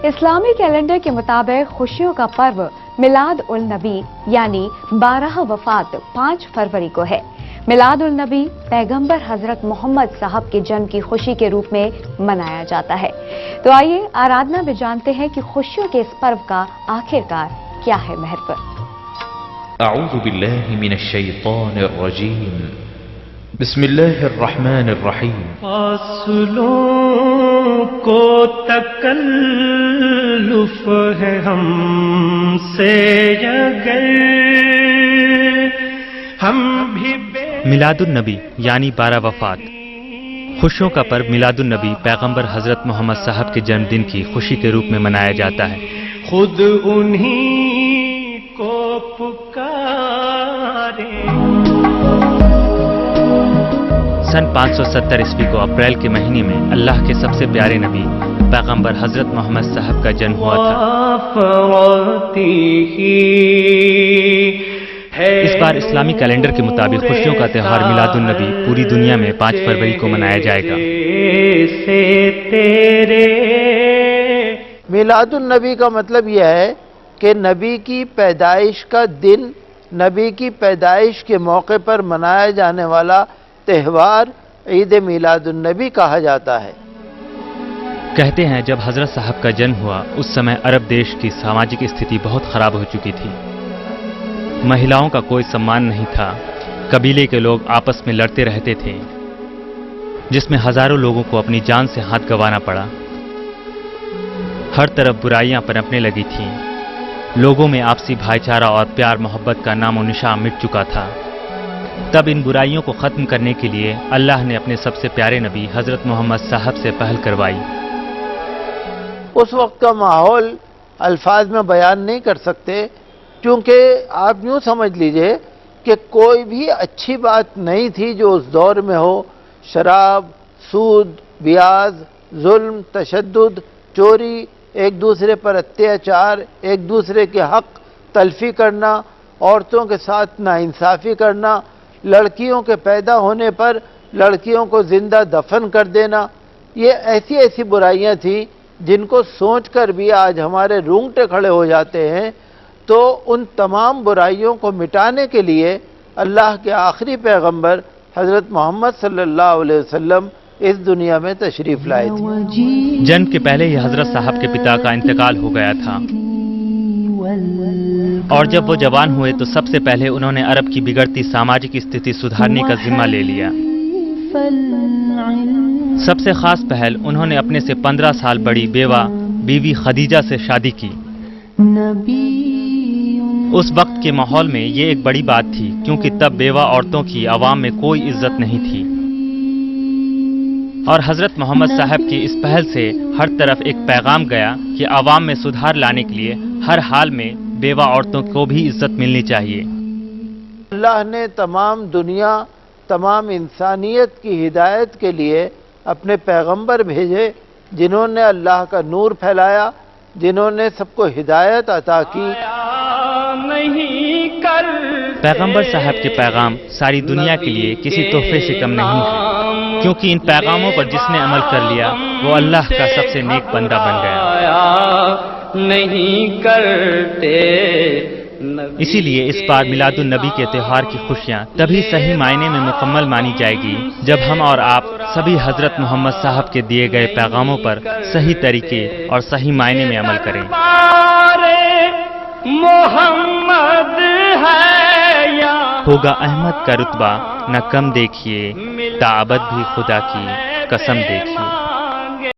اسلامی کیلنڈر کے مطابق خوشیوں کا پرو میلاد النبی یعنی 12 وفات 5 فروری کو ہے۔ میلاد النبی پیغمبر حضرت محمد صاحب کے جنم کی خوشی کے روپ میں منایا جاتا ہے۔ تو آئیے آرادھنا میں جانتے ہیں کہ خوشیوں کے اس پرو کا آخرکار کیا ہے محور۔ اعوذ باللہ من الشیطان الرجیم، بسم اللہ الرحمن الرحیم۔ فاصلوں کو تکلف ہے ہم سے اگر ہم بھی میلاد النبی یعنی 12 وفات۔ خوشیوں کا پرو میلاد النبی پیغمبر حضرت محمد صاحب کے جنم دن کی خوشی کے روپ میں منایا جاتا ہے۔ خود انہی کو پکارے۔ سن 570 عیسوی کو اپریل کے مہینے میں اللہ کے سب سے پیارے نبی پیغمبر حضرت محمد صاحب کا جنم ہوا تھا۔ اس بار اسلامی کیلنڈر کے مطابق خوشیوں کا تہوار میلاد النبی پوری دنیا میں 5 فروری کو منایا جائے گا۔ میلاد النبی کا مطلب یہ ہے کہ نبی کی پیدائش کا دن، نبی کی پیدائش کے موقع پر منایا جانے والا تہوار عید میلاد النبی کہا جاتا ہے۔ کہتے ہیں جب حضرت صاحب کا جنم ہوا اس سمے عرب دیش کی سماجک استھتی بہت خراب ہو چکی تھی۔ مہیلاؤں کا کوئی سمان نہیں تھا، قبیلے کے لوگ آپس میں لڑتے رہتے تھے، جس میں ہزاروں لوگوں کو اپنی جان سے ہاتھ گنوانا پڑا۔ ہر طرف برائیاں پنپنے لگی تھیں، لوگوں میں آپسی بھائی چارہ اور پیار محبت کا نام و نشان مٹ چکا تھا۔ تب ان برائیوں کو ختم کرنے کے لیے اللہ نے اپنے سب سے پیارے نبی حضرت محمد صاحب سے پہل کروائی۔ اس وقت کا ماحول الفاظ میں بیان نہیں کر سکتے، کیونکہ آپ یوں سمجھ لیجئے کہ کوئی بھی اچھی بات نہیں تھی جو اس دور میں ہو۔ شراب، سود، بیاض، ظلم، تشدد، چوری، ایک دوسرے پر اتیاچار، ایک دوسرے کے حق تلفی کرنا، عورتوں کے ساتھ ناانصافی کرنا، لڑکیوں کے پیدا ہونے پر لڑکیوں کو زندہ دفن کر دینا، یہ ایسی برائیاں تھیں جن کو سوچ کر بھی آج ہمارے رونگٹے کھڑے ہو جاتے ہیں۔ تو ان تمام برائیوں کو مٹانے کے لیے اللہ کے آخری پیغمبر حضرت محمد صلی اللہ علیہ وسلم اس دنیا میں تشریف لائے تھے۔ جنم کے پہلے ہی حضرت صاحب کے پتا کا انتقال ہو گیا تھا، اور جب وہ جوان ہوئے تو سب سے پہلے انہوں نے عرب کی بگڑتی سماجک استھتی سدھارنے کا ذمہ لے لیا۔ سب سے خاص پہل انہوں نے اپنے سے 15 سال بڑی بیوہ بیوی خدیجہ سے شادی کی۔ اس وقت کے ماحول میں یہ ایک بڑی بات تھی، کیونکہ تب بیوہ عورتوں کی عوام میں کوئی عزت نہیں تھی، اور حضرت محمد صاحب کی اس پہل سے ہر طرف ایک پیغام گیا کہ عوام میں سدھار لانے کے لیے ہر حال میں بیوہ عورتوں کو بھی عزت ملنی چاہیے۔ اللہ نے تمام دنیا، تمام انسانیت کی ہدایت کے لیے اپنے پیغمبر بھیجے، جنہوں نے اللہ کا نور پھیلایا، جنہوں نے سب کو ہدایت عطا کی۔ پیغمبر صاحب کے پیغام ساری دنیا کے لیے کسی تحفے سے کم نہیں ہے، کیونکہ ان پیغاموں پر جس نے عمل کر لیا وہ اللہ کا سب سے نیک بندہ بن گیا۔ نہیں کرتے اسی لیے اس بار میلاد النبی کے تہوار کی خوشیاں تبھی صحیح معنی میں مکمل مانی جائے گی جب ہم اور آپ سبھی حضرت محمد صاحب کے دیے گئے پیغاموں پر صحیح طریقے اور صحیح معنی میں عمل کریں۔ محمد ہے یا ہوگا احمد کا رتبہ نہ کم دیکھیے، تا ابد بھی خدا کی قسم دیکھیے۔